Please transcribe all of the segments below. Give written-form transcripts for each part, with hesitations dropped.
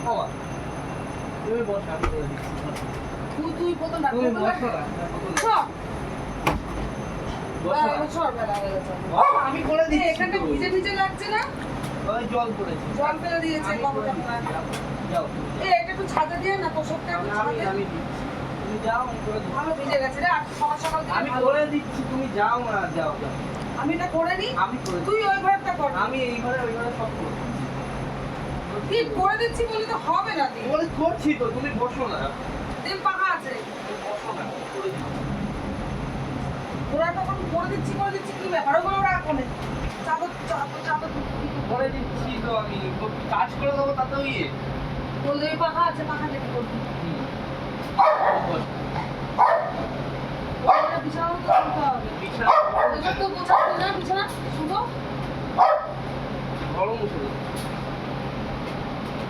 বাবা তুমি বস, আমি করে দিচ্ছি। তুই প্রথম রাখ, তুমি প্রথম রাখ। বসো না, সর। বসো না। সর, বেলা হয়ে গেছে। আমি করে এই দিচ্ছি এখানটা তো। ভিজে ভিজে লাগছে না? ওই জল পড়েছে। জল ফেলে দিয়েছে আমি কখন করে যখন দিচ্ছি, আসবে। যাও। এটা একটু ছাদে দিয়ে না, তোষকটা একটু আমি ছাদে। আমি দিচ্ছি। তুমি যাও, আমি করে দিচ্ছি। ভালো ভিজে গেছে রে, আর সকাল সকাল দিলে আমি ভালো। করে দিচ্ছি, তুমি যাও না, যাও যাও। আমি এটা করে নি, আমি করে তুই ওই ঘরটা কর। আমি এই ঘরে ওই ঘরে সব করে দিচ্ছি। কি করে দিচ্ছি বলি তো হবে না দি। বলে করছি তো, তুমি বসো না। দিন পাকা আছে। তুমি বসো না, করে দিচ্ছি। ওরা তখন করে দিচ্ছি কি ব্যাপার, ওগুলো রাখ কোনে। চাদর চাদর চাদর করে দিচ্ছি তো আমি। তো কাজ করে দেবো তাতেও ইয়ে। বললে এই পাকা আছে, পাকা দেখে করবি। বস। ওটা বিছানা তো তুলতে হবে। বিছানা ওটা তো গোছাতে না বিছানা, শুধু গরম উঠে দেবো।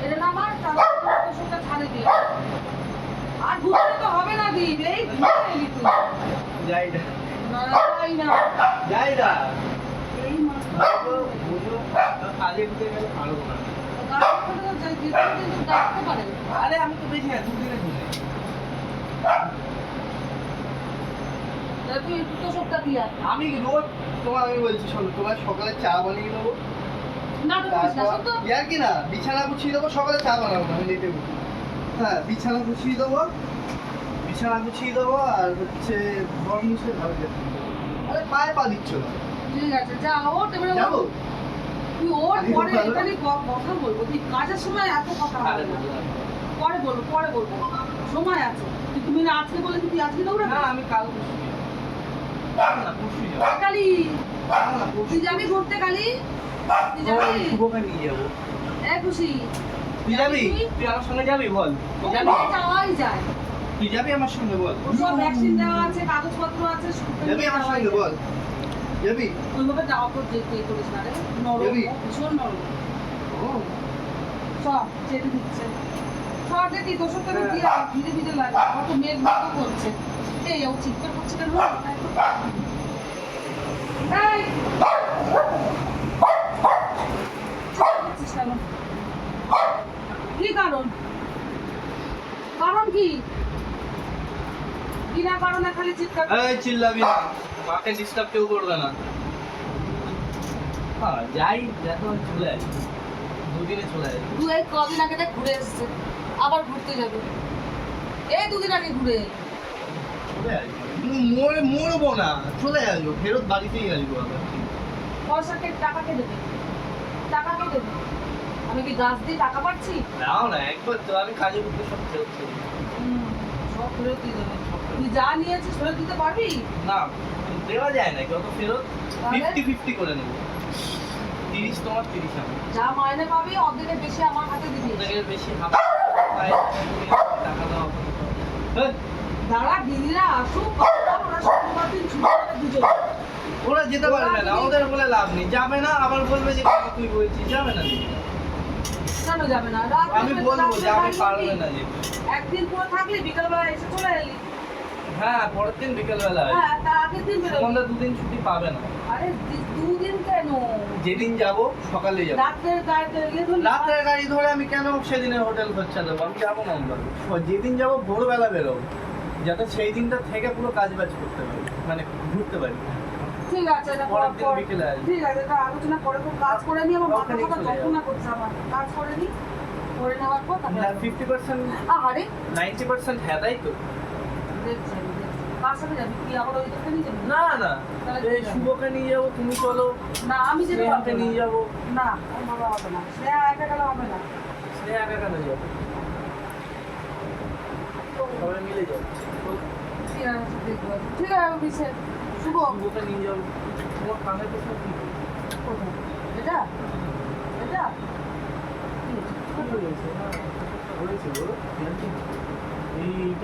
এটা না আমার চাদর তোষকটা ছাড়ে দিয়ে। আর ঘুরতে তো হবে না দি, এই ঘুরে এলি তুই। যাই না। না যাই না। যাই না। এই মাস বুঝো, বুঝো, কাজে ঢুকে গেলে ভালো না। গাড়ি করে তো যাই, যে কোনো দিন তো ডাকতে পারে। আরে আমি তো বেশি না, দুদিনে ঢুকে। তা তুই একটু তোষকটা দিয়ে আয়। আমি রোজ তোমার আমি বলছি শোনো, তোমার সকালে চা বানিয়ে দেবো। না তো করিস না, তারপর সত্য? ইয়ার কি না, বিছানা গুছিয়ে দেবো, সকালে চা বানাবো না, আমি লেটে উঠি। হ্যাঁ, বিছানা গুছিয়ে দেবো, বিছানা গুছিয়ে দেবো, আর হচ্ছে ঘর মুছে ঘর যেতে হবে। আরে পায়ে পা দিচ্ছ না। ঠিক আছে, যা ওঠ এবারে যাবো? ওঠ। তুই ওঠ, আমি পরে ঢুকাবো? এখানে কথা বলবো। তুই কাজের সময় এত কথা হবে না। পরে বলবো, পরে বলবো। সময় আছে। তুমি না আজকে বলে তুই আজকে দৌড়াবি? না, আমি কাল পরশু যাবো। কাল না, পরশু যাবো। কালি, কাল না, পরশু। তুই যাবি ঘুরতে কালি? তুই যাবি? আমি শুভকে নিয়ে যাবো। খুশি। তুই যাবি? তুই আমার সঙ্গে যাবি বল? তুই যাবি? ওখানে যাওয়াই যায়। তুই যাবি আমার সঙ্গে বল? ওর সব ভ্যাকসিন দেওয়া আছে, কাগজপত্র আছে, যাবি আমার সঙ্গে বল? যাবি? ওইভাবে যাওয়া তো যেতে করিস না রে। নরম, যাবি? ভীষণ নরম। ও, সব চেটে দিচ্ছে। সব দেখি তোষকটা হ্যাঁ। দিয়ে আয়, ভিজে ভিজে লাগে। কত মেঘ মেঘ করছে। এই ও চিৎকার করছে কেন? এই! চিৎকার করছিস কেন? কি কারণ? কারণ কি? বিনা কারণে খালি চিৎকার এই চিল্লাবি না, মাকে ডিস্টার্ব কেউ করবে না। হ্যাঁ, যাই, দেখো চলে আসি, দুদিনে চলে আসি। তুই এই কদিন আগে দেখ ঘুরে এসছে, আবার ঘুরতে যাবে। এই দুদিন আগে ঘুরে এলি। চলে আসি, কিন্তু মরবো না, চলে আসবো, ফেরত বাড়িতেই আসবো আবার। পয়সা কে টাকা কে দেবে? টাকা কে দেবে? আমি কি গাছ দিয়ে টাকা পাচ্ছি? নাও না, একবার তো আমি কাজে করতে সব ফেরত করি। সব ফেরত দিয়ে দেবে। তুই যা নিয়েছিস ফেরত দিতে পারবি? না, দেওয়া যায় না, কত ফেরত? তাহলে? 50-50 করে নেবো। 30 তোমার, 30 আমার। যা মাইনে পাবি অর্ধেকের বেশি আমার হাতে দিবি। ওদের বেশি হাত টাকা দাও। হেই, দাঁড়া, দিদিরা আসুক, ওরা শুক্রবার দিন ছুটি করে দুজন। ওরা যেতে পারবে না, ওদের বলে লাভ নেই, যাবে না, আবার বলবে যে কেন তুই বলছিস, যাবে না দিদিরা। কেন যাবে না? রাত আমি দুপুরে বলবো যে আমি রাত্রে পারবে থাকবি। না যেতে। একদিন পুরো থাকলি, বিকালবেলা এসে চলে এলি। হ্যাঁ, পরের দিন বিকেলবেলা আসবে। হ্যাঁ, তার আগের দিন বেরোবি। সুমনদা দুদিন ছুটি পাবে না। আরে দুদিন কেন? যেদিন যাব সকালে যাব। রাত্রের গাড়িতে ইয়ে ধরলি? রাতের গাড়ি ধরে আমি কেন সেদিনের হোটেল খরচা দেবো? আমি যাবো না আমরা। যেদিন যাবো ভোরবেলা বেরোবো, যাতে সেই দিনটা থেকে পুরো কাজ বাজ করতে পারি, মানে ঘুরতে পারি। ঠিক আছে, এটা পরের দিন পর- বিকেলে আসবি। ঠিক আছে, এটা আলোচনা করে খুব কাজ করে নিয়ে আমার মাথা ওখানেই কথা চলে যাবো। যন্ত্রণা করছে আমার। কাজ করে নি, করে নেওয়ার পর তারপরে 50%, আহারে 90% হ্যাঁ, তাই তো? দেখছি আমি, দেখছি। কার সাথে যাবি? তুই আবার ওই দোকানে যাবি? না না, তাহলে এই শুভকে নিয়ে যাবো, তুমি চলো। না, আমি যেতে পারবো স্নেহাকে না। নিয়ে যাবো। না, ওইভাবে হবে না। স্নেহা একা গেলে হবে না। স্নেহা একা কেন যাবো? সবাই মিলে যাবো। ঠিক আছে, দেখবো। ঠিক আছে, আমি বিছে। শুভ, শুভকে নিয়ে যাবো। তোমার কানে তো সব কি? কোথায়? এটা? এটা? কি? কি হয়েছে? হ্যাঁ, হয়েছে বলো। এইটা